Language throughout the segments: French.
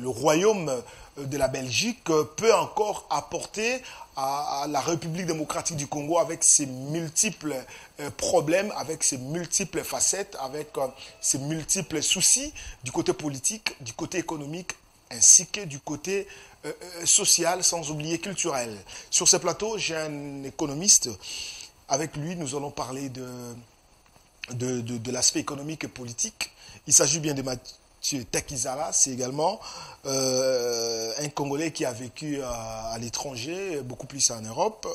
le royaume de la Belgique peut encore apporter à la République démocratique du Congo avec ses multiples problèmes, avec ses multiples facettes, avec ses multiples soucis du côté politique, du côté économique, ainsi que du côté social, sans oublier culturel. Sur ce plateau, j'ai un économiste. Avec lui, nous allons parler de l'aspect économique et politique. Il s'agit bien de Mathieu Takizala, c'est également un Congolais qui a vécu à l'étranger, beaucoup plus en Europe.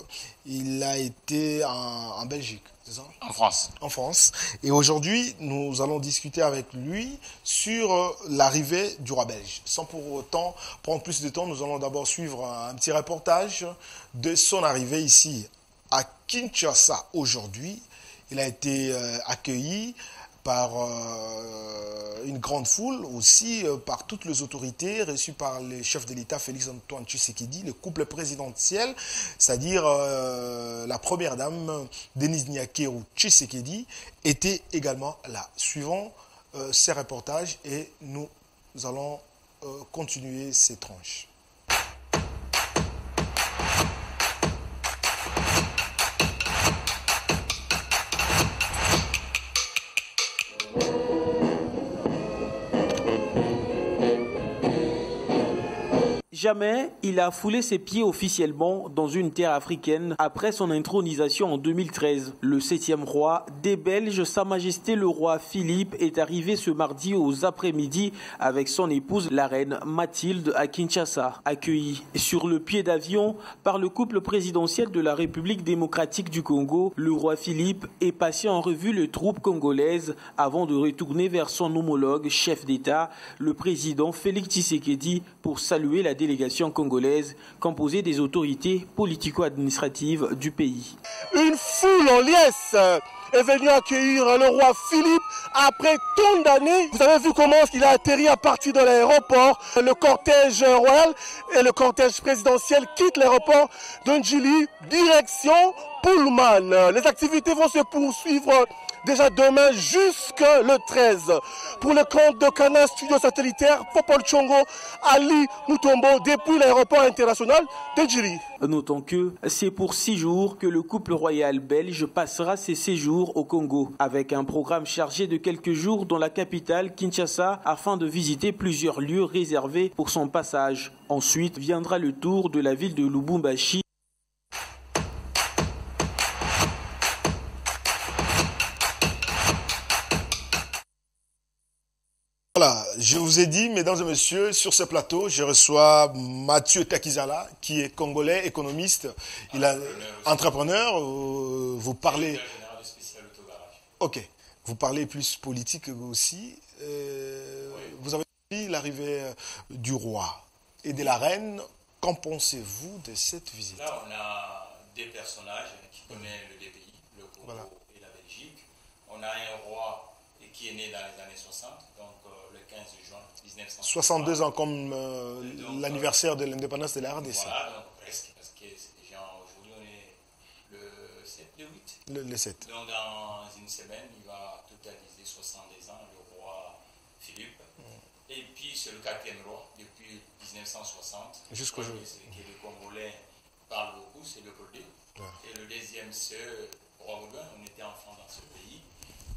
Il a été en Belgique, c'est ça? En France. En France. Et aujourd'hui, nous allons discuter avec lui sur l'arrivée du roi belge. Sans pour autant prendre plus de temps, nous allons d'abord suivre un petit reportage de son arrivée ici à Kinshasa aujourd'hui. Il a été accueilli par une grande foule, aussi par toutes les autorités, reçues par les chefs de l'État, Félix-Antoine Tshisekedi, le couple présidentiel, c'est-à-dire la première dame, Denise Nyakeru Tshisekedi, était également là. Suivons ces reportages et nous allons continuer ces tranches. Jamais il a foulé ses pieds officiellement dans une terre africaine après son intronisation en 2013. Le 7e roi des Belges, Sa Majesté le roi Philippe, est arrivé ce mardi aux après-midi avec son épouse, la reine Mathilde, à Kinshasa. Accueilli sur le pied d'avion par le couple présidentiel de la République démocratique du Congo, le roi Philippe est passé en revue les troupes congolaises avant de retourner vers son homologue chef d'État, le président Félix Tshisekedi, pour saluer la délégation congolaise composée des autorités politico-administratives du pays. Une foule en liesse est venue accueillir le roi Philippe après tant d'années. Vous avez vu comment il a atterri à partir de l'aéroport. Le cortège royal et le cortège présidentiel quittent l'aéroport de Njili, direction Pullman. Les activités vont se poursuivre déjà demain jusqu'à le 13. Pour le compte de Canal Studio Satellitaire, Popol Tchongo, Ali Mutombo, depuis l'aéroport international de Njili. Notons que c'est pour 6 jours que le couple royal belge passera ses séjours au Congo, avec un programme chargé de quelques jours dans la capitale Kinshasa afin de visiter plusieurs lieux réservés pour son passage. Ensuite viendra le tour de la ville de Lubumbashi. Voilà, je vous ai dit, mesdames et messieurs, sur ce plateau, je reçois Mathieu Takizala, qui est congolais, économiste, il est entrepreneur. Vous parlez. Ok, vous parlez plus politique aussi. Vous avez dit l'arrivée du roi et de la reine. Qu'en pensez-vous de cette visite? Là, on a des personnages qui connaissent les deux pays, le Congo et la Belgique. On a un roi qui est né dans les années 60, donc le 15 juin 1960. 62 ans comme l'anniversaire de l'indépendance de la RDC. Voilà, donc presque, parce que c'est déjà aujourd'hui, on est le 7, le 8. Le 7. Donc dans une semaine, il va totaliser 70 ans, le roi Philippe. Et puis c'est le 4e roi depuis 1960. Jusqu'au jour. Que les Congolais parlent beaucoup, c'est le Codé. Et le 2e, c'est le roi Baudouin, on était enfant dans ce pays.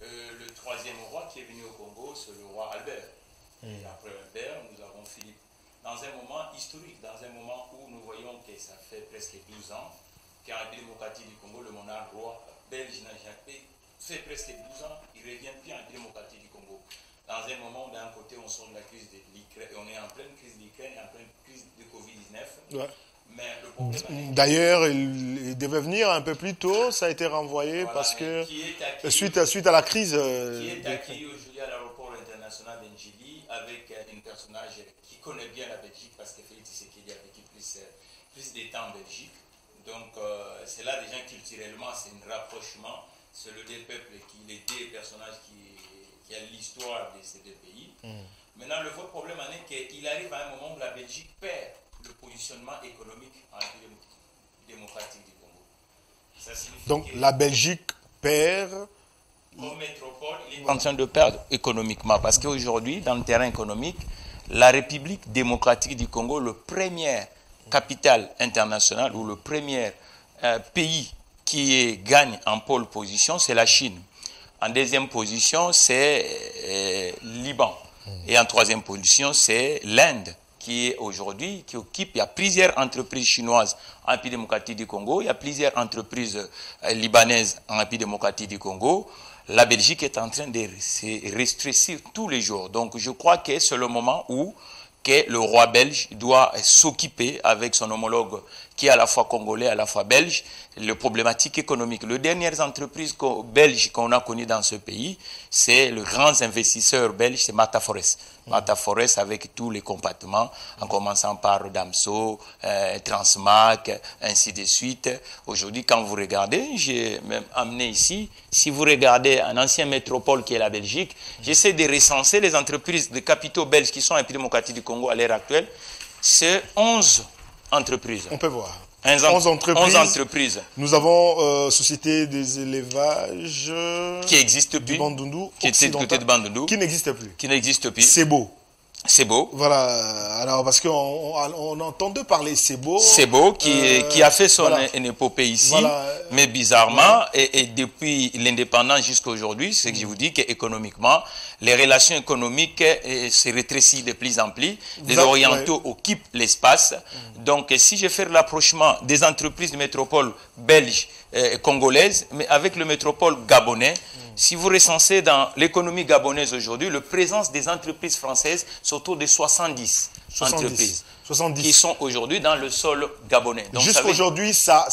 Le 3e roi qui est venu au Congo, c'est le roi Albert. Et après Albert, nous avons Philippe. Dans un moment historique, dans un moment où nous voyons que ça fait presque 12 ans qu'en République démocratique du Congo, le monarque roi belge n'a jamais fait presque 12 ans, il revient plus en République démocratique du Congo. Dans un moment où d'un côté on sort de la crise de l'Ukraine, on est en pleine crise de l'Ukraine et en pleine crise de Covid-19. Ouais. D'ailleurs, il devait venir un peu plus tôt, ça a été renvoyé voilà, parce que suite à la crise. Qui est accueilli aujourd'hui à l'aéroport international d'Njili avec un personnage qui connaît bien la Belgique parce que Félix Tshisekedi a vécu plus de temps en Belgique. Donc c'est là déjà culturellement, c'est un rapprochement. C'est le deux peuples, les deux personnages qui a l'histoire de ces deux pays. Maintenant, le vrai problème en est qu'il arrive à un moment où la Belgique perd le positionnement économique en République démocratique du Congo. Ça signifie donc la Belgique perd. Comme métropole, il est en train de perdre économiquement parce qu'aujourd'hui, dans le terrain économique, la République démocratique du Congo, le premier capitale internationale ou le premier pays qui gagne en pole position, c'est la Chine. En deuxième position, c'est Liban. Et en troisième position, c'est l'Inde, qui est aujourd'hui, qui occupe, il y a plusieurs entreprises chinoises en République démocratique du Congo, il y a plusieurs entreprises libanaises en République démocratique du Congo. La Belgique est en train de se restreindre tous les jours. Donc je crois que c'est le moment où que le roi belge doit s'occuper avec son homologue qui est à la fois congolais, à la fois belge, les problématiques économiques. Les dernières entreprises belges qu'on a connues dans ce pays, c'est le grand investisseur belge, c'est Mata Forest. Mata Forest avec tous les compartiments, en commençant par Damso, Transmac, ainsi de suite. Aujourd'hui, quand vous regardez, j'ai même amené ici, si vous regardez un ancien métropole qui est la Belgique, j'essaie de recenser les entreprises de capitaux belges qui sont en République démocratique du Congo à l'heure actuelle. C'est 11 entreprises. On peut voir. 11 entreprises. Nous avons Société des élevages qui existe plus. Bandundu, qui était du côté de Bandundu. Qui n'existe plus. Qui n'existe plus. C'est beau. C'est beau. Voilà, alors parce qu'on entendait parler Sebo. Sebo qui a fait son épopée ici, voilà, mais bizarrement, et depuis l'indépendance jusqu'à aujourd'hui, c'est que je vous dis qu'économiquement, les relations économiques se rétrécissent de plus en plus, les Orientaux occupent l'espace, donc si je fais l'approchement des entreprises de métropole belge, congolaise, mais avec le métropole gabonais, si vous recensez dans l'économie gabonaise aujourd'hui, la présence des entreprises françaises, c'est autour de 70 entreprises qui sont aujourd'hui dans le sol gabonais. Jusqu'aujourd'hui, ça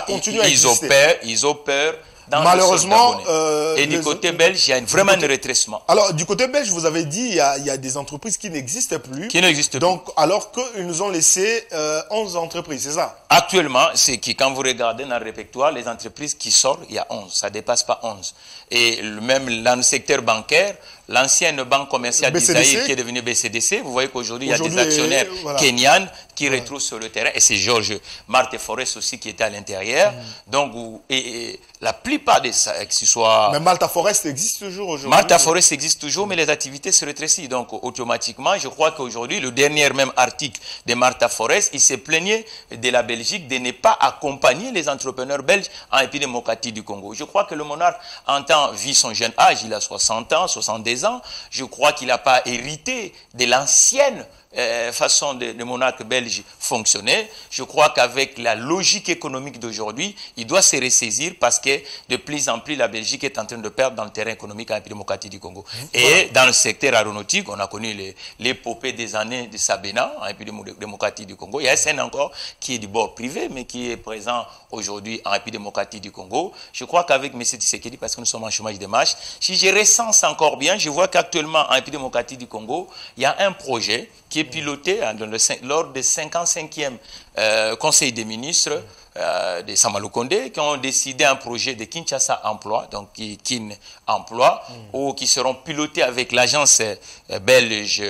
continue à exister. Ils opèrent dans malheureusement, le sol gabonais. Et du côté belge, il y a vraiment un rétrécissement. Alors, du côté belge, vous avez dit, il y a des entreprises qui n'existent plus. Qui n'existent plus. Donc, alors qu'ils nous ont laissé 11 entreprises, c'est ça? Actuellement, c'est que quand vous regardez dans le répertoire, les entreprises qui sortent, il y a 11. Ça ne dépasse pas 11. Et même dans le secteur bancaire, l'ancienne banque commerciale d'Isaïe qui est devenue BCDC, vous voyez qu'aujourd'hui, il y a des actionnaires kenyans qui retrouvent sur le terrain. Et c'est Georges Marthe Forest aussi qui était à l'intérieur. Donc, et la plupart de ça, que ce soit... Mais Malta Forest existe toujours aujourd'hui. Malta Forest existe toujours, mais les activités se rétrécissent. Donc, automatiquement, je crois qu'aujourd'hui, le dernier même article de Malta Forest, il s'est plaigné de la Belgique de ne pas accompagner les entrepreneurs belges en République démocratique du Congo. Je crois que le monarque entend, vu son jeune âge, il a 60 ans, 70 ans, je crois qu'il n'a pas hérité de l'ancienne façon de monarque belge fonctionner. Je crois qu'avec la logique économique d'aujourd'hui, il doit se ressaisir parce que de plus en plus la Belgique est en train de perdre dans le terrain économique en République démocratique du Congo. Et dans le secteur aéronautique, on a connu l'épopée des années de Sabena en République démocratique du Congo. Il y a SN encore qui est du bord privé, mais qui est présent aujourd'hui en République démocratique du Congo. Je crois qu'avec M. Tshisekedi, parce que nous sommes en chômage de masse, si je recense encore bien, je vois qu'actuellement en République démocratique du Congo, il y a un projet qui est piloté lors des 55e Conseil des ministres de Samalou Kondé, qui ont décidé un projet de Kinshasa Emploi, donc Kin Emploi, ou qui seront pilotés avec l'agence belge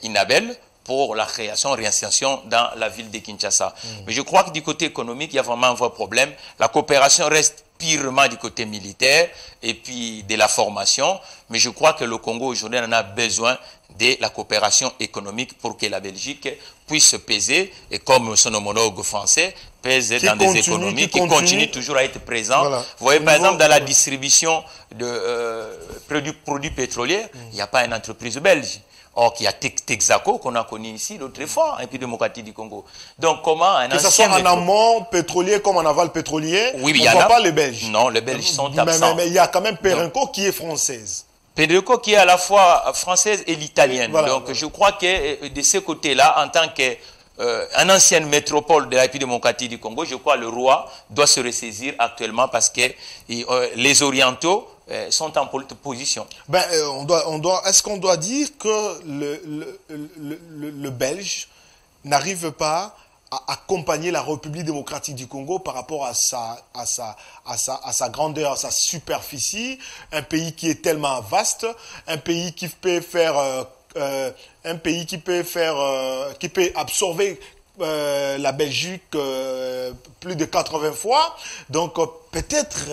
Inabel pour la création, réinsertion dans la ville de Kinshasa. Mais je crois que du côté économique, il y a vraiment un vrai problème. La coopération reste purement du côté militaire et puis de la formation. Mais je crois que le Congo aujourd'hui en a besoin de la coopération économique pour que la Belgique puisse peser, et comme son homologue français, pèse dans des économies qui continuent toujours à être présents. Voilà. Vous voyez, par exemple, dans la distribution de produits pétroliers, il n'y a pas une entreprise belge. Or, qu'il y a Texaco qu'on a connu ici l'autre fois, en République démocratique du Congo. Donc, comment un que ce soit en amont pétrolier comme en aval pétrolier, oui, on ne voit pas les Belges. Non, les Belges sont absents. Mais il y a quand même Perenco qui est française. Perenco qui est à la fois française et l'italienne. Voilà, donc, je crois que de ce côté-là, en tant qu'un ancienne métropole de la République démocratique du Congo, je crois que le roi doit se ressaisir actuellement parce que les Orientaux sont en position. Ben, est-ce qu'on doit dire que le Belge n'arrive pas à accompagner la République démocratique du Congo par rapport à sa grandeur, à sa superficie, un pays qui est tellement vaste, un pays qui peut faire, qui peut absorber la Belgique plus de 80 fois. Donc peut-être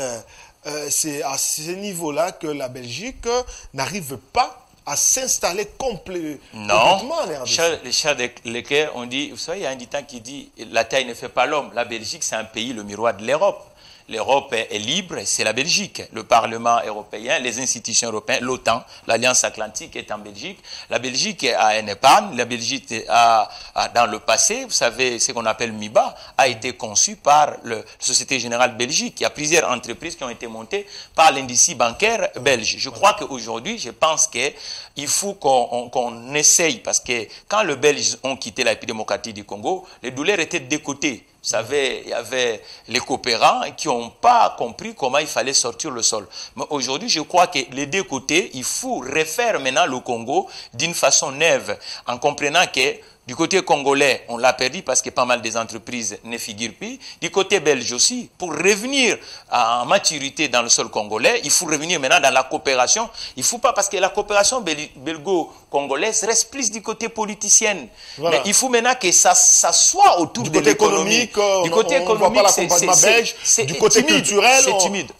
c'est à ce niveau-là que la Belgique n'arrive pas à s'installer complètement en RDC. Les chers de Leclerc, on dit, vous savez, il y a un dicton qui dit la taille ne fait pas l'homme. La Belgique, c'est un pays, le miroir de l'Europe. L'Europe est libre, c'est la Belgique. Le Parlement européen, les institutions européennes, l'OTAN, l'Alliance Atlantique est en Belgique. La Belgique a un épargne. La Belgique dans le passé, vous savez, ce qu'on appelle MIBA, a été conçu par la Société Générale Belgique. Il y a plusieurs entreprises qui ont été montées par l'industrie bancaire belge. Je crois qu'aujourd'hui, je pense qu'il faut qu'on essaye, parce que quand les Belges ont quitté la République démocratique du Congo, les douleurs étaient de côté. Vous savez, il y avait les coopérants qui n'ont pas compris comment il fallait sortir le sol. Mais aujourd'hui, je crois que les deux côtés, il faut refaire maintenant le Congo d'une façon neuve, en comprenant que du côté congolais, on l'a perdu parce que pas mal des entreprises ne figurent plus. Du côté belge aussi, pour revenir en maturité dans le sol congolais, il faut revenir maintenant dans la coopération. Il ne faut pas, parce que la coopération belgo-congolaise reste plus du côté politicien. Voilà. Mais il faut maintenant que ça soit autour de l'économie. Du côté économique, on ne voit pas l'accompagnement belge. Du côté culturel,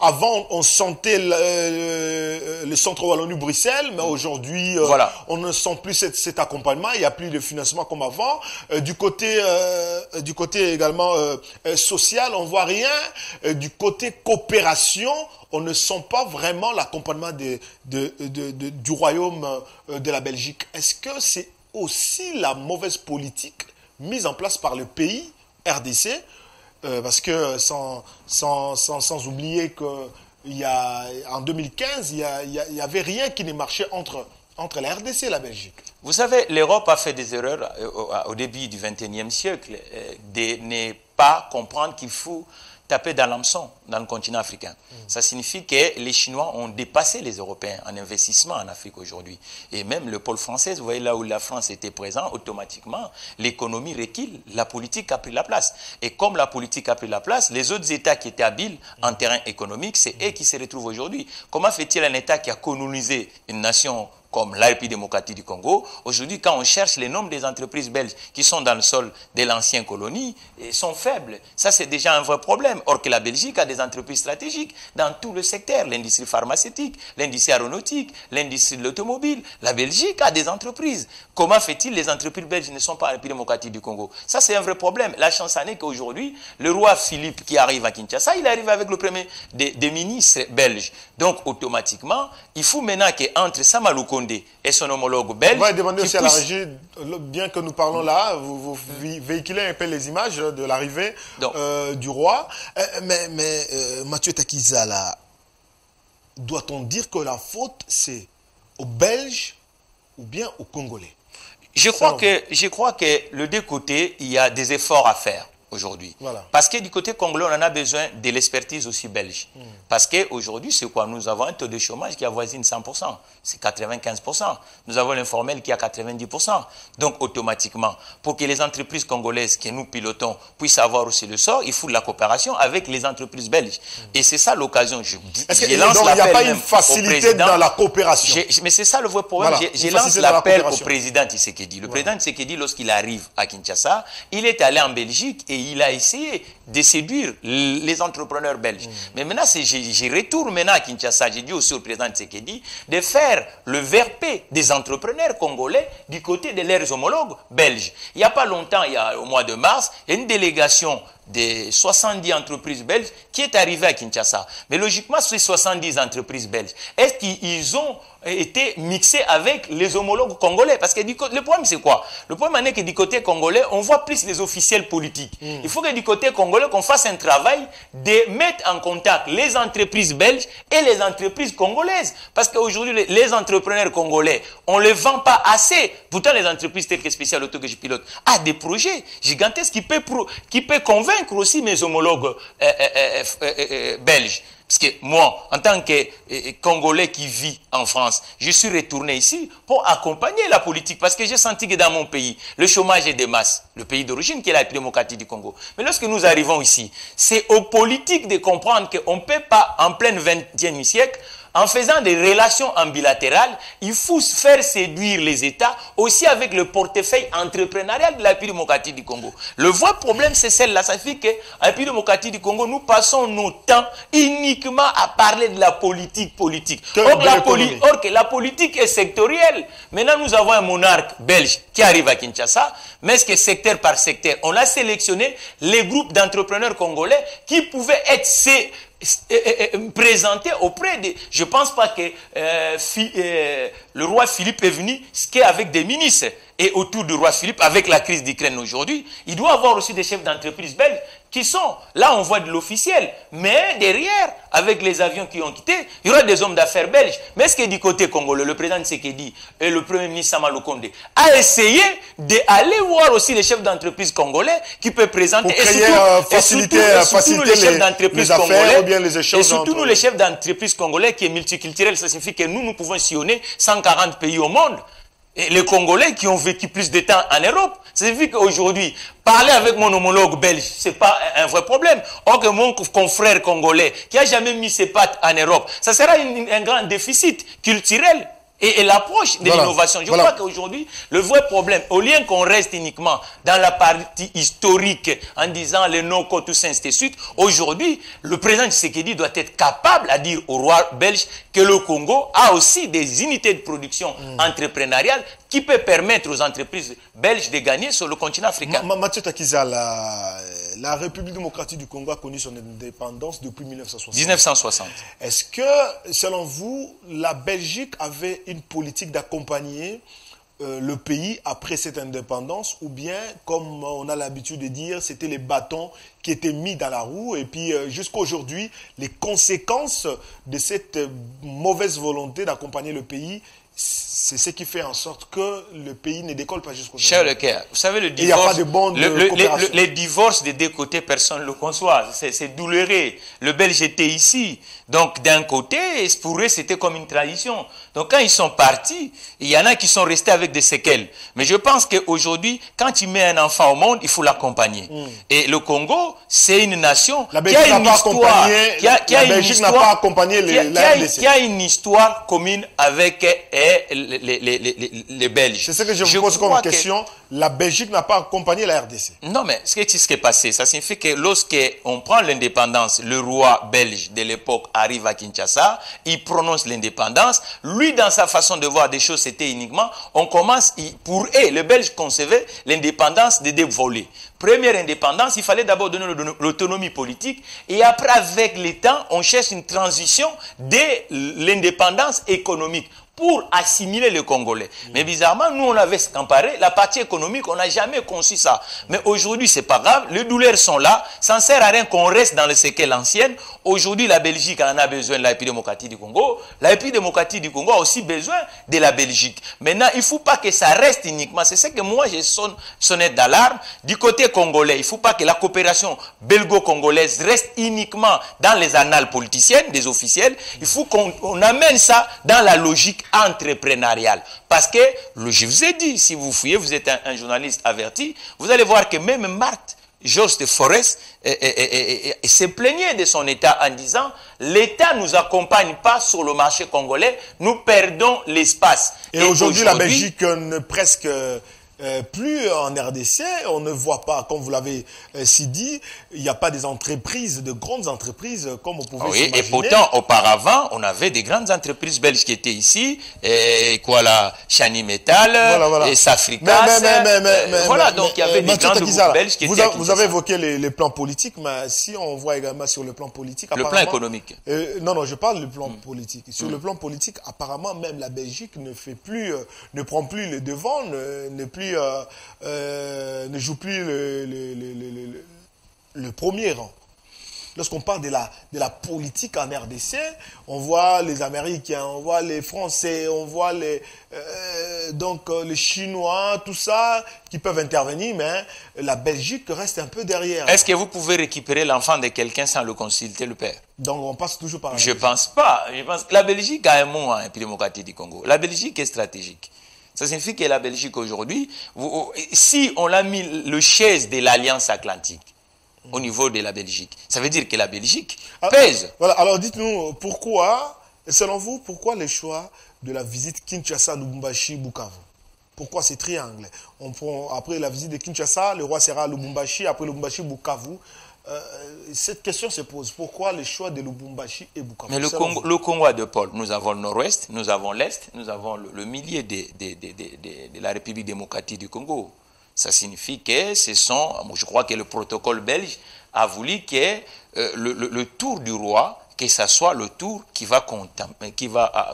avant on sentait le centre Wallonie-Bruxelles, mais aujourd'hui, on ne sent plus cet accompagnement. Il n'y a plus de financement comme avant. Du côté également social, on ne voit rien. Du côté coopération, on ne sent pas vraiment l'accompagnement du royaume de la Belgique. Est-ce que c'est aussi la mauvaise politique mise en place par le pays, RDC, parce que sans oublier qu'en 2015, il n'y avait rien qui ne marchait entre la RDC et la Belgique. Vous savez, l'Europe a fait des erreurs au début du XXIe siècle de ne pas comprendre qu'il faut taper dans l'hameçon dans le continent africain. Ça signifie que les Chinois ont dépassé les Européens en investissement en Afrique aujourd'hui. Et même le pôle français, vous voyez là où la France était présente, automatiquement, l'économie recule, la politique a pris la place. Et comme la politique a pris la place, les autres États qui étaient habiles en terrain économique, c'est eux qui se retrouvent aujourd'hui. Comment fait-il un État qui a colonisé une nation comme la République démocratique du Congo? Aujourd'hui, quand on cherche les nombres des entreprises belges qui sont dans le sol de l'ancienne colonie, sont faibles. Ça, c'est déjà un vrai problème. Or que la Belgique a des entreprises stratégiques dans tout le secteur, l'industrie pharmaceutique, l'industrie aéronautique, l'industrie de l'automobile. La Belgique a des entreprises. Comment fait-il les entreprises belges ne sont pas en République démocratique du Congo? Ça, c'est un vrai problème. La chance en est qu'aujourd'hui, le roi Philippe qui arrive à Kinshasa, il arrive avec le premier des ministres belges. Donc, automatiquement, il faut maintenant qu'entre Samalou Condé et son homologue belge... On va demander aussi à la régie, bien que nous parlons là, vous véhiculez un peu les images de l'arrivée du roi. Mais Mathieu Takizala, doit-on dire que la faute, c'est aux Belges ou bien aux Congolais? Je crois que le deux côtés, il y a des efforts à faire aujourd'hui. Voilà. Parce que du côté congolais, on en a besoin de l'expertise aussi belge. Parce qu'aujourd'hui, c'est quoi? Nous avons un taux de chômage qui avoisine 100%. C'est 95%. Nous avons l'informel qui est à 90%. Donc, automatiquement, pour que les entreprises congolaises que nous pilotons puissent avoir aussi le sort, il faut de la coopération avec les entreprises belges. Et c'est ça l'occasion. Est-ce qu'il n'y a pas une facilité dans la coopération? Mais c'est ça le vrai problème. Voilà, je lance l'appel au président Tshisekedi. Le président Tshisekedi, lorsqu'il arrive à Kinshasa, il est allé en Belgique et il a essayé de séduire les entrepreneurs belges. Mais maintenant, je retourne maintenant à Kinshasa, j'ai dit aussi au président Tshisekedi de faire le VRP des entrepreneurs congolais du côté de leurs homologues belges. Il n'y a pas longtemps, au mois de mars, il y a une délégation de 70 entreprises belges qui est arrivée à Kinshasa. Mais logiquement, ces 70 entreprises belges, est-ce qu'ils ont été mixés avec les homologues congolais? Parce que le problème, c'est quoi? Le problème est que du côté congolais, on voit plus les officiels politiques. Il faut que du côté congolais, qu'on fasse un travail de mettre en contact les entreprises belges et les entreprises congolaises. Parce qu'aujourd'hui, les entrepreneurs congolais, on ne les vend pas assez. Pourtant, les entreprises telles que Special Auto que je pilote a des projets gigantesques qui peuvent convaincre aussi mes homologues belges. Parce que moi, en tant que Congolais qui vit en France, je suis retourné ici pour accompagner la politique. Parce que j'ai senti que dans mon pays, le chômage est de masse. Le pays d'origine qui est la République démocratique du Congo. Mais lorsque nous arrivons ici, c'est aux politiques de comprendre qu'on ne peut pas, en plein 20e siècle, en faisant des relations en bilatéral, il faut faire séduire les États aussi avec le portefeuille entrepreneurial de la République démocratique du Congo. Le vrai problème, c'est celle-là. Ça fait qu'à la République démocratique du Congo, nous passons nos temps uniquement à parler de la politique. Or que la politique est sectorielle. Maintenant, nous avons un monarque belge qui arrive à Kinshasa, mais est-ce que secteur par secteur, on a sélectionné les groupes d'entrepreneurs congolais qui pouvaient être présenté auprès de... Je ne pense pas que le roi Philippe est venu qu'avec des ministres. Et autour du roi Philippe, avec la crise d'Ukraine aujourd'hui, il doit avoir aussi des chefs d'entreprise belges qui sont... Là, on voit de l'officiel. Mais derrière, avec les avions qui ont quitté, il y aura des hommes d'affaires belges. Mais est-ce que du côté congolais, le président Tshisekedi et le premier ministre Sama Lukonde a essayé d'aller voir aussi les chefs d'entreprise congolais qui peuvent présenter... Pour créer, faciliter les chefs d'entreprise congolais, ou bien les échanges et surtout nous, les chefs d'entreprise congolais qui est multiculturel, ça signifie que nous pouvons sillonner 140 pays au monde. Et les Congolais qui ont vécu plus de temps en Europe, ça signifie qu'aujourd'hui, parler avec mon homologue belge, ce n'est pas un vrai problème. Or que mon confrère congolais, qui n'a jamais mis ses pattes en Europe, ça sera un grand déficit culturel. Et l'approche de l'innovation. Je crois qu'aujourd'hui, le vrai problème, au lieu qu'on reste uniquement dans la partie historique en disant les non-codes, tout ça, ainsi de suite, aujourd'hui, le président Tshisekedi doit être capable à dire au roi belge que le Congo a aussi des unités de production entrepreneuriale qui peut permettre aux entreprises belges de gagner sur le continent africain. Mathieu Takiza, la République démocratique du Congo a connu son indépendance depuis 1960. 1960. Est-ce que, selon vous, la Belgique avait une politique d'accompagner le pays après cette indépendance, ou bien, comme on a l'habitude de dire, c'était les bâtons qui étaient mis dans la roue, et puis jusqu'à aujourd'hui, les conséquences de cette mauvaise volonté d'accompagner le pays, c'est ce qui fait en sorte que le pays ne décolle pas jusqu'au Cher Leclerc, vous savez, le divorce, il n'y a pas de bande de coopération. Les divorces des deux côtés, personne ne le conçoit. C'est douloureux. Le Belge était ici. Donc, d'un côté, pour eux, c'était comme une tradition. Donc, quand ils sont partis, il y en a qui sont restés avec des séquelles. Mais je pense qu'aujourd'hui, quand tu mets un enfant au monde, il faut l'accompagner. Et le Congo, c'est une nation qui a une histoire. La Belgique n'a pas accompagné la RDC. Qui a une histoire commune avec les Belges. C'est ce que je vous pose comme question. La Belgique n'a pas accompagné la RDC. Non, mais ce qui est passé, ça signifie que lorsqu'on prend l'indépendance, le roi belge de l'époque arrive à Kinshasa, il prononce l'indépendance. Lui, dans sa façon de voir des choses, c'était uniquement, on commence, pour eux, les Belges concevaient l'indépendance des deux volets. Première indépendance, il fallait d'abord donner l'autonomie politique, et après, avec le temps, on cherche une transition de l'indépendance économique pour assimiler les Congolais. Mais bizarrement, nous, on avait emparé la partie économique, on n'a jamais conçu ça. Mais aujourd'hui, c'est pas grave, les douleurs sont là, ça ne sert à rien qu'on reste dans le séquelles anciennes. Aujourd'hui, la Belgique en a besoin de la République démocratique du Congo. La République démocratique du Congo a aussi besoin de la Belgique. Maintenant, il ne faut pas que ça reste uniquement, c'est ce que moi, j'ai sonné d'alarme. Du côté congolais, il ne faut pas que la coopération belgo-congolaise reste uniquement dans les annales politiciennes, des officiels. Il faut qu'on amène ça dans la logique entrepreneuriale. Parce que, je vous ai dit, si vous fouillez, vous êtes un journaliste averti, vous allez voir que même Marthe, Georges de Forest, se plaignait de son État en disant « L'État ne nous accompagne pas sur le marché congolais, nous perdons l'espace. » Et aujourd'hui, la Belgique ne presque... plus en RDC, on ne voit pas, comme vous l'avez si dit, il n'y a pas des entreprises, de grandes entreprises comme on pouvait s'imaginer. Et pourtant, auparavant, on avait des grandes entreprises belges qui étaient ici, et quoi là, Chani Metal, et Safricas. Voilà, donc il y avait des grands groupes belges qui étaient ici. Vous avez évoqué les plans politiques, mais si on voit également sur le plan politique... Le plan économique. Non, je parle du plan politique. Sur le plan politique, apparemment, même la Belgique ne prend plus le devant, ne joue plus le premier rang. Lorsqu'on parle de la politique en RDC, on voit les Américains, on voit les Français, on voit les Chinois, tout ça, qui peuvent intervenir, mais la Belgique reste un peu derrière. Est-ce que vous pouvez récupérer l'enfant de quelqu'un sans le consulter, le père? Donc on passe toujours par... Je ne pense pas. Je pense que la Belgique a un mot en République démocratique du Congo. La Belgique est stratégique. Ça signifie que la Belgique aujourd'hui, si on a mis le chaise de l'Alliance Atlantique au niveau de la Belgique, ça veut dire que la Belgique pèse. Voilà, alors dites-nous pourquoi Et selon vous, pourquoi les choix de la visite Kinshasa, Lubumbashi, Bukavu? Pourquoi ces triangles? Après la visite de Kinshasa, le roi sera à Lubumbashi, après Lubumbashi, Bukavu. Cette question se pose. Pourquoi les choix de Lubumbashi et Bukavu? Mais le Congo a deux pôles. Nous avons le nord-ouest, nous avons l'est, nous avons le milieu de la République démocratique du Congo. Ça signifie que je crois que le protocole belge a voulu que le tour du roi, que ce soit le tour qui va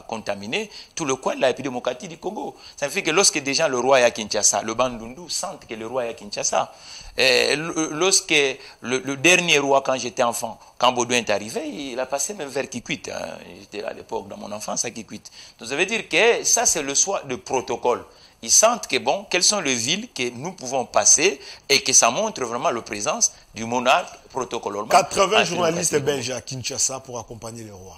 contaminer tout le coin de la République démocratique du Congo. Ça signifie que lorsque déjà le roi est à Kinshasa, le Bandundu sentent que le roi est à Kinshasa. Lorsque le dernier roi, quand j'étais enfant, quand Baudouin est arrivé, il a passé même vers Kikwit. Hein. J'étais à l'époque, dans mon enfance, à Kikwit. Donc ça veut dire que ça, c'est le choix de protocole. Ils sentent que, bon, quelles sont les villes que nous pouvons passer et que ça montre vraiment la présence du monarque protocolairement. 80 journalistes belges à Kinshasa pour accompagner le roi.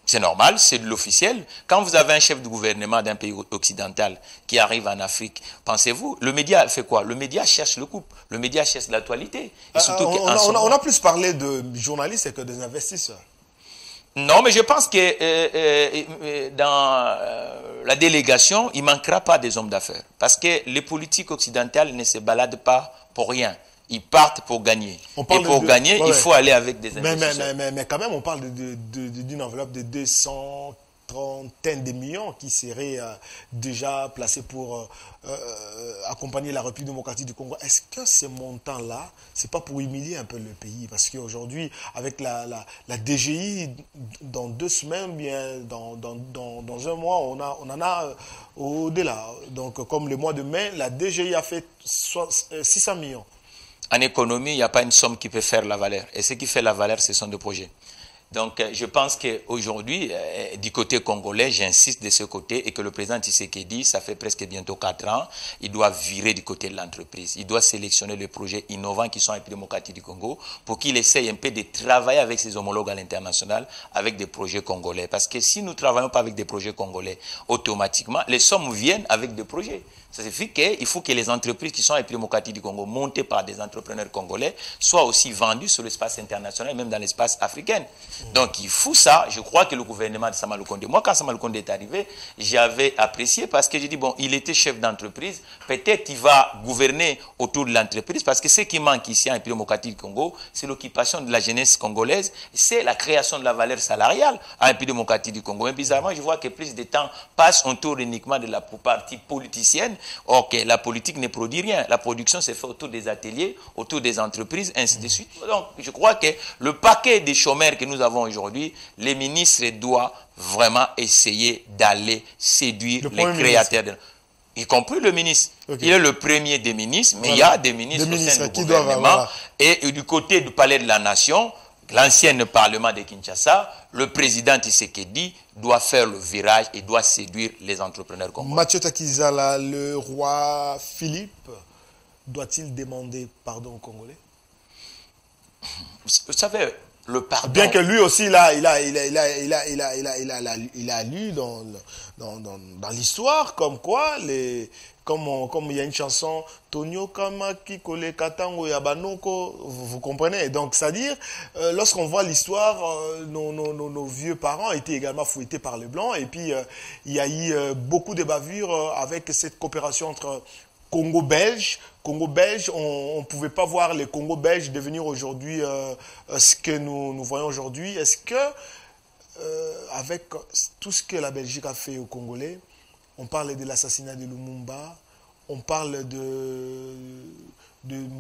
C'est normal, c'est de l'officiel. Quand vous avez un chef de gouvernement d'un pays occidental qui arrive en Afrique, pensez-vous, le média fait quoi? Le média cherche le couple, le média cherche l'actualité. On a plus parlé de journalistes que des investisseurs. Non, mais je pense que dans la délégation, il ne manquera pas des hommes d'affaires. Parce que les politiques occidentales ne se baladent pas pour rien. Ils partent pour gagner. Et pour gagner, il faut aller avec des investisseurs. Mais quand même, on parle d'une enveloppe de 230 de millions qui serait déjà placée pour accompagner la République démocratique du Congo. Est-ce que ces montants-là, c'est pas pour humilier un peu le pays? Parce qu'aujourd'hui, avec la DGI, dans 2 semaines, bien dans un mois, on en a au-delà. Donc, comme le mois de mai, la DGI a fait 600 millions. En économie, il n'y a pas une somme qui peut faire la valeur. Et ce qui fait la valeur, ce sont des projets. Donc, je pense qu'aujourd'hui, du côté congolais, j'insiste de ce côté, et que le président Tshisekedi, ça fait presque bientôt 4 ans, il doit virer du côté de l'entreprise. Il doit sélectionner les projets innovants qui sont en République démocratique du Congo pour qu'il essaye un peu de travailler avec ses homologues à l'international avec des projets congolais. Parce que si nous ne travaillons pas avec des projets congolais, automatiquement, les sommes viennent avec des projets. Ça signifie qu'il faut que les entreprises qui sont en République démocratique du Congo, montées par des entrepreneurs congolais, soient aussi vendues sur l'espace international, même dans l'espace africain. Donc il faut ça. Je crois que le gouvernement de Sama Lukonde, moi quand Sama Lukonde est arrivé, j'avais apprécié parce que j'ai dit, bon, il était chef d'entreprise, peut-être il va gouverner autour de l'entreprise parce que ce qui manque ici en République démocratique du Congo, c'est l'occupation de la jeunesse congolaise, c'est la création de la valeur salariale en République démocratique du Congo. Mais bizarrement, je vois que plus de temps passe autour uniquement de la partie politicienne. Ok, la politique ne produit rien. La production se fait autour des ateliers, autour des entreprises, ainsi de suite. Donc, je crois que le paquet des chômeurs que nous avons aujourd'hui, les ministres doivent vraiment essayer d'aller séduire les créateurs. Y compris le ministre. Okay. Il est le premier des ministres, mais il y a des ministres au sein du gouvernement. Et du côté du palais de la nation, l'ancien parlement de Kinshasa, le président Tshisekedi doit faire le virage et doit séduire les entrepreneurs congolais. Mathieu Takizala, le roi Philippe, doit-il demander pardon aux Congolais? Vous savez, le pardon... Bien que lui aussi, il a lu dans l'histoire comme quoi comme il y a une chanson Tonio Kamaki Kole Katango Yabanoko, vous comprenez? Donc c'est-à-dire lorsqu'on voit l'histoire, nos vieux parents étaient également fouettés par les blancs et puis il y a eu beaucoup de bavures avec cette coopération entre Congo-Belge, on ne pouvait pas voir les Congo-Belges devenir aujourd'hui ce que nous voyons aujourd'hui. Est-ce que, avec tout ce que la Belgique a fait aux Congolais, on parle de l'assassinat de Lumumba, on parle de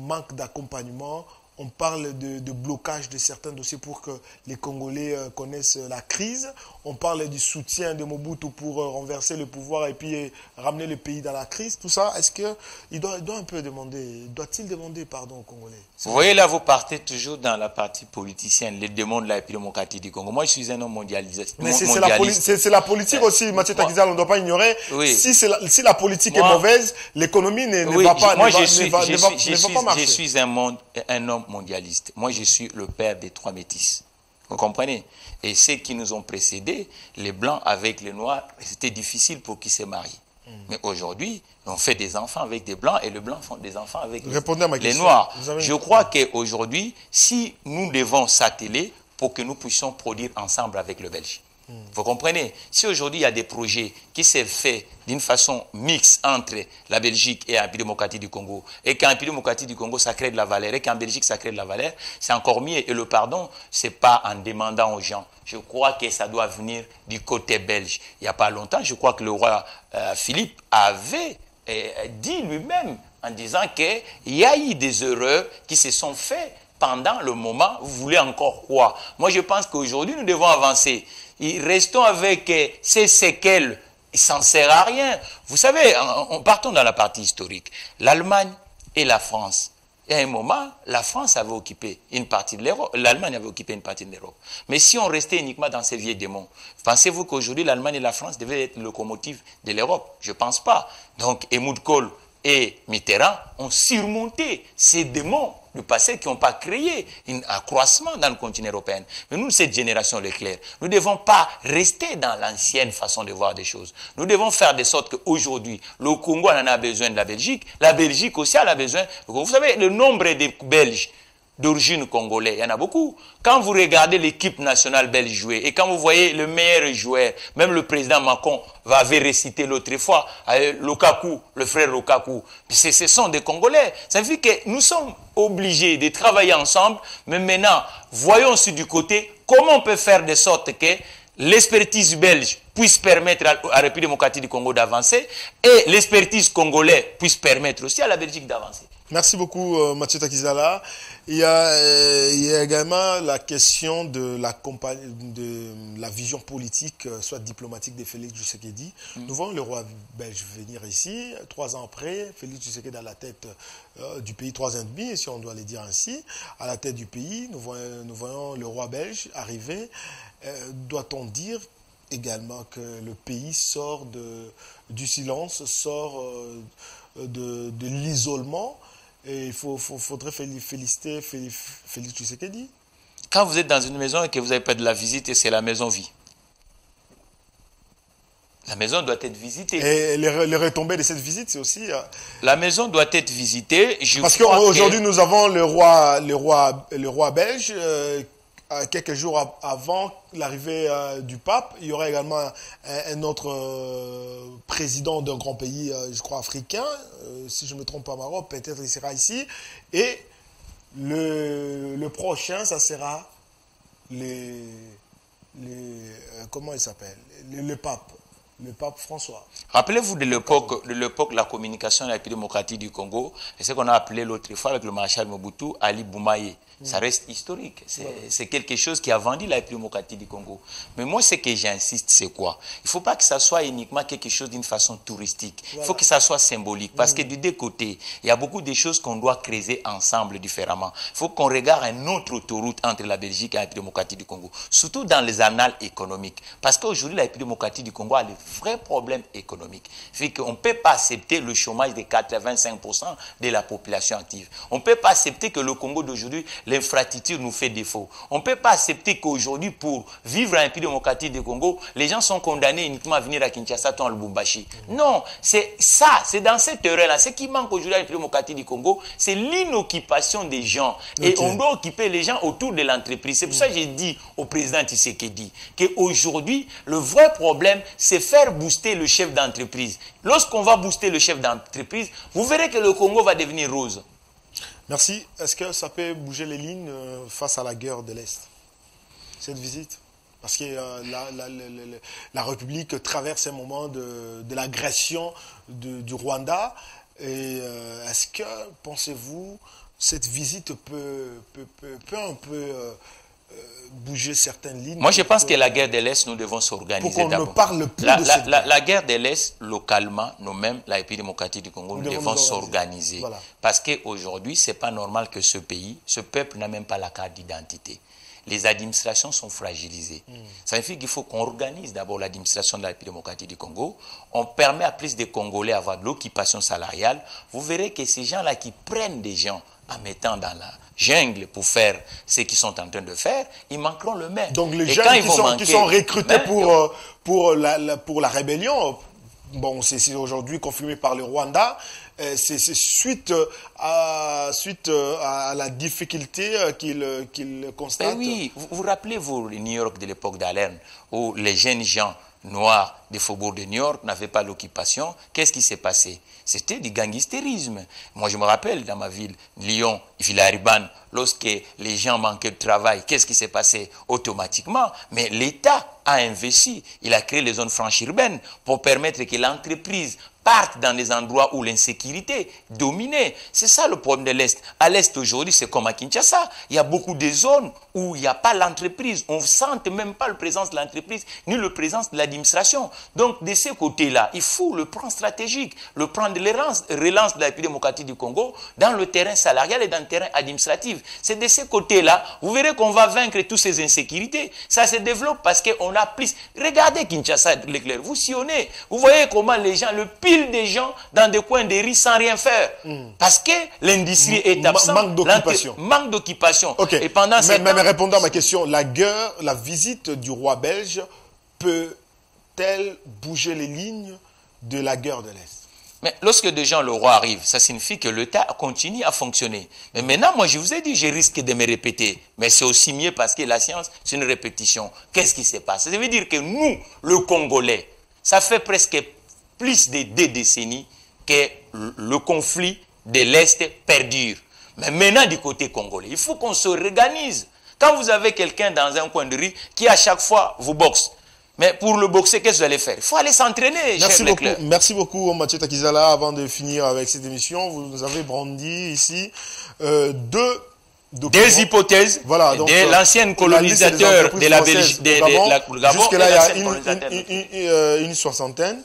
manque d'accompagnement, on parle de blocage de certains dossiers pour que les Congolais connaissent la crise. On parle du soutien de Mobutu pour renverser le pouvoir et puis ramener le pays dans la crise. Tout ça, est-ce qu'il doit un peu demander, doit-il demander pardon aux Congolais? Vous voyez là, vous partez toujours dans la partie politicienne, les démons de la République démocratique du Congo. Moi, je suis un homme mondialiste. Mais c'est la politique aussi, Mathieu Takizala, on ne doit pas ignorer. Oui. Si la politique est mauvaise, l'économie ne va pas marcher. Je suis un homme mondialiste. Moi, je suis le père des 3 métis. Vous comprenez? Et ceux qui nous ont précédés, les Blancs avec les Noirs, c'était difficile pour qu'ils se marient. Mais aujourd'hui, on fait des enfants avec des Blancs et les Blancs font des enfants avec les Noirs. Je crois qu'aujourd'hui, si nous devons s'atteler pour que nous puissions produire ensemble avec le Belge. Vous comprenez? Si aujourd'hui il y a des projets qui s'est fait d'une façon mixte entre la Belgique et la République démocratique du Congo, et qu'en République démocratique du Congo ça crée de la valeur, et qu'en Belgique ça crée de la valeur, c'est encore mieux. Et le pardon, c'est pas en demandant aux gens. Je crois que ça doit venir du côté belge. Il n'y a pas longtemps, je crois que le roi Philippe avait dit lui-même en disant qu'il y a eu des erreurs qui se sont faites pendant le moment. Vous voulez encore quoi? Moi je pense qu'aujourd'hui nous devons avancer. Et restons avec ces séquelles, ça ne sert à rien. Vous savez, partons dans la partie historique. L'Allemagne et la France. Et à un moment, la France avait occupé une partie de l'Europe, l'Allemagne avait occupé une partie de l'Europe. Mais si on restait uniquement dans ces vieux démons, pensez-vous qu'aujourd'hui l'Allemagne et la France devaient être locomotives de l'Europe? Je ne pense pas. Donc Helmut Kohl et Mitterrand ont surmonté ces démons du passé qui n'ont pas créé un accroissement dans le continent européen. Mais nous, cette génération Leclerc, nous ne devons pas rester dans l'ancienne façon de voir des choses. Nous devons faire de sorte qu'aujourd'hui, le Congo en a besoin de la Belgique aussi en a besoin. Vous savez, le nombre de Belges d'origine congolaise, il y en a beaucoup. Quand vous regardez l'équipe nationale belge jouer, et quand vous voyez le meilleur joueur, même le président Macron avait récité l'autre fois, Lukaku, le frère Lukaku, ce sont des Congolais. Ça veut dire que nous sommes obligés de travailler ensemble, mais maintenant, voyons aussi du côté comment on peut faire de sorte que l'expertise belge puisse permettre à la République démocratique du Congo d'avancer, et l'expertise congolaise puisse permettre aussi à la Belgique d'avancer. Merci beaucoup, Mathieu Takizala. Il y a également la question de la vision politique, soit diplomatique de Félix Tshisekedi. Nous voyons le roi belge venir ici, 3 ans après, Félix Tshisekedi à la tête du pays, 3 ans et demi, si on doit le dire ainsi, à la tête du pays. Nous voyons le roi belge arriver. Doit-on dire également que le pays sort du silence, sort de l'isolement? Et il faudrait féliciter Félix Tshisekedi. Quand vous êtes dans une maison et que vous avez pas de la visite, c'est la maison vie. La maison doit être visitée. Et les retombées de cette visite, c'est aussi... La maison doit être visitée. Parce qu'aujourd'hui, nous avons le roi belge. Quelques jours avant l'arrivée du pape, il y aura également un autre président d'un grand pays, je crois, africain. Si je ne me trompe pas, Maroc, peut-être il sera ici. Et le prochain, ça sera comment il s'appelle? Le pape. Le pape François. Rappelez-vous de l'époque, la communication de la République démocratique du Congo, c'est ce qu'on a appelé l'autre fois avec le maréchal Mobutu, Ali Boumaye. Ça reste historique. C'est quelque chose qui a vendu la République démocratique du Congo. Mais moi, ce que j'insiste, c'est quoi? Il ne faut pas que ça soit uniquement quelque chose d'une façon touristique. Il faut que ça soit symbolique. Parce que du deux côtés, il y a beaucoup de choses qu'on doit creuser ensemble différemment. Il faut qu'on regarde une autre autoroute entre la Belgique et la République démocratique du Congo. Surtout dans les annales économiques. Parce qu'aujourd'hui, la République démocratique du Congo a des vrais problèmes économiques. Fait qu'on ne peut pas accepter le chômage de 85% de la population active. On ne peut pas accepter que le Congo d'aujourd'hui, l'infrastructure nous fait défaut. On ne peut pas accepter qu'aujourd'hui, pour vivre en République démocratique du Congo, les gens sont condamnés uniquement à venir à Kinshasa ou à Lubumbashi. Non, c'est ça, c'est dans cette erreur-là. Ce qui manque aujourd'hui à la République démocratique du Congo, c'est l'inoccupation des gens. Et on doit occuper les gens autour de l'entreprise. C'est pour ça que j'ai dit au président Tshisekedi qu'aujourd'hui, le vrai problème, c'est faire booster le chef d'entreprise. Lorsqu'on va booster le chef d'entreprise, vous verrez que le Congo va devenir rose. Merci. Est-ce que ça peut bouger les lignes face à la guerre de l'Est, cette visite? Parce que la République traverse un moment de l'agression du Rwanda. Et est-ce que, pensez-vous, cette visite peut un peu bouger certaines lignes? Moi, je pense que la guerre de l'Est, nous devons s'organiser d'abord. Pour qu'on ne parle plus de cette guerre. La guerre de l'Est, localement, nous-mêmes, la République démocratique du Congo, nous devons s'organiser. Voilà. Parce qu'aujourd'hui, ce n'est pas normal que ce pays, ce peuple n'a même pas la carte d'identité. Les administrations sont fragilisées. Ça signifie qu'il faut qu'on organise d'abord l'administration de la République démocratique du Congo. On permet à plus de Congolais d'avoir de l'occupation salariale. Vous verrez que ces gens-là qui prennent des gens en mettant dans la jungle pour faire ce qu'ils sont en train de faire, ils manqueront le maire. Donc les gens qui sont recrutés pour la rébellion bon, c'est aujourd'hui confirmé par le Rwanda. C'est suite à la difficulté qu'il constate. Ben oui, vous rappelez-vous le New York de l'époque d'Allen, où les jeunes gens noirs des faubourgs de New York n'avaient pas l'occupation. Qu'est-ce qui s'est passé? C'était du gangstérisme. Moi, je me rappelle dans ma ville, Lyon, Villariban, lorsque les gens manquaient de travail, qu'est-ce qui s'est passé? Automatiquement, mais l'État a investi. Il a créé les zones franches urbaines pour permettre que l'entreprise partent dans des endroits où l'insécurité dominait. C'est ça le problème de l'Est. À l'Est aujourd'hui, c'est comme à Kinshasa. Il y a beaucoup de zones où il n'y a pas l'entreprise. On ne sent même pas la présence de l'entreprise, ni la présence de l'administration. Donc, de ce côté-là, il faut le plan stratégique, le plan de relance de la République démocratique du Congo dans le terrain salarial et dans le terrain administratif. C'est de ce côté-là, vous verrez qu'on va vaincre toutes ces insécurités. Ça se développe parce qu'on a plus... Regardez Kinshasa, Leclerc, vous sillonnez, vous voyez comment les gens, le pire des gens dans des coins de riz sans rien faire. Parce que l'industrie est absente. Manque d'occupation. Manque d'occupation. Okay. Et pendant mais répondant à ma question, la visite du roi belge peut-elle bouger les lignes de la guerre de l'Est? Mais lorsque déjà le roi arrive, ça signifie que l'État continue à fonctionner. Mais maintenant, moi, je vous ai dit, je risque de me répéter. Mais c'est aussi mieux parce que la science, c'est une répétition. Qu'est-ce qui se passe? Ça veut dire que nous, le Congolais, ça fait presque plus de 2 décennies que le conflit de l'Est perdure. Mais maintenant, du côté congolais, il faut qu'on se réorganise. Quand vous avez quelqu'un dans un coin de rue qui, à chaque fois, vous boxe, mais pour le boxer, qu'est-ce que vous allez faire? Il faut aller s'entraîner. Merci beaucoup, Mathieu Takizala. Avant de finir avec cette émission, vous nous avez brandi ici deux hypothèses, voilà, de l'ancien colonisateur de la Belgique, de Gabon. Jusque-là, il y a une soixantaine.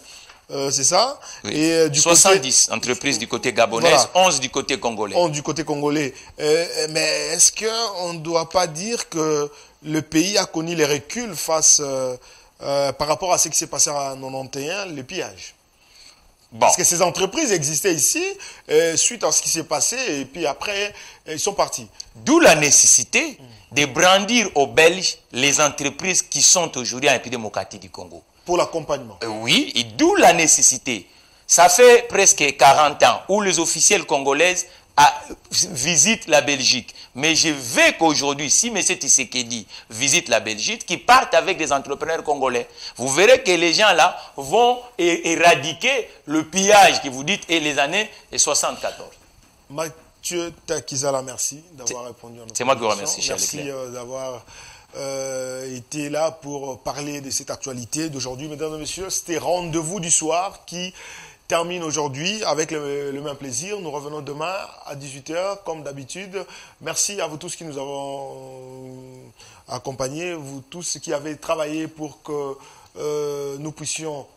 C'est ça. Oui. Et du 70 entreprises du côté gabonais, voilà. 11 du côté congolais. 11 du côté congolais. Mais est-ce qu'on ne doit pas dire que le pays a connu les reculs face, par rapport à ce qui s'est passé en 91, le pillage? Bon. Parce que ces entreprises existaient ici, suite à ce qui s'est passé, et puis après, ils sont partis. D'où la nécessité de brandir aux Belges les entreprises qui sont aujourd'hui en République démocratique du Congo. Pour l'accompagnement. Oui, et d'où la nécessité. Ça fait presque 40 ans où les officiels congolais visitent la Belgique. Mais je veux qu'aujourd'hui, si M. Tshisekedi visite la Belgique, qu'ils partent avec des entrepreneurs congolais. Vous verrez que les gens là vont éradiquer le pillage que vous dites et les années 74. Mathieu Takizala, merci d'avoir répondu à notre question. C'est moi qui vous remercie, cher Merci d'avoir été là pour parler de cette actualité d'aujourd'hui. Mesdames et messieurs, c'était Rendez-vous du soir qui termine aujourd'hui avec le même plaisir. Nous revenons demain à 18 h comme d'habitude. Merci à vous tous qui nous avons accompagnés, vous tous qui avez travaillé pour que nous puissions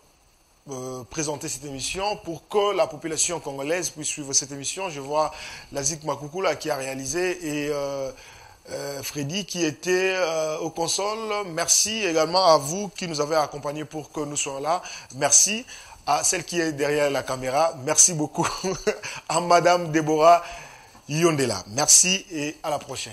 présenter cette émission, pour que la population congolaise puisse suivre cette émission. Je vois Lazik Makoukoula qui a réalisé et Freddy qui était aux consoles. Merci également à vous qui nous avez accompagnés pour que nous soyons là. Merci à celle qui est derrière la caméra. Merci beaucoup à Madame Déborah Yondela. Merci et à la prochaine.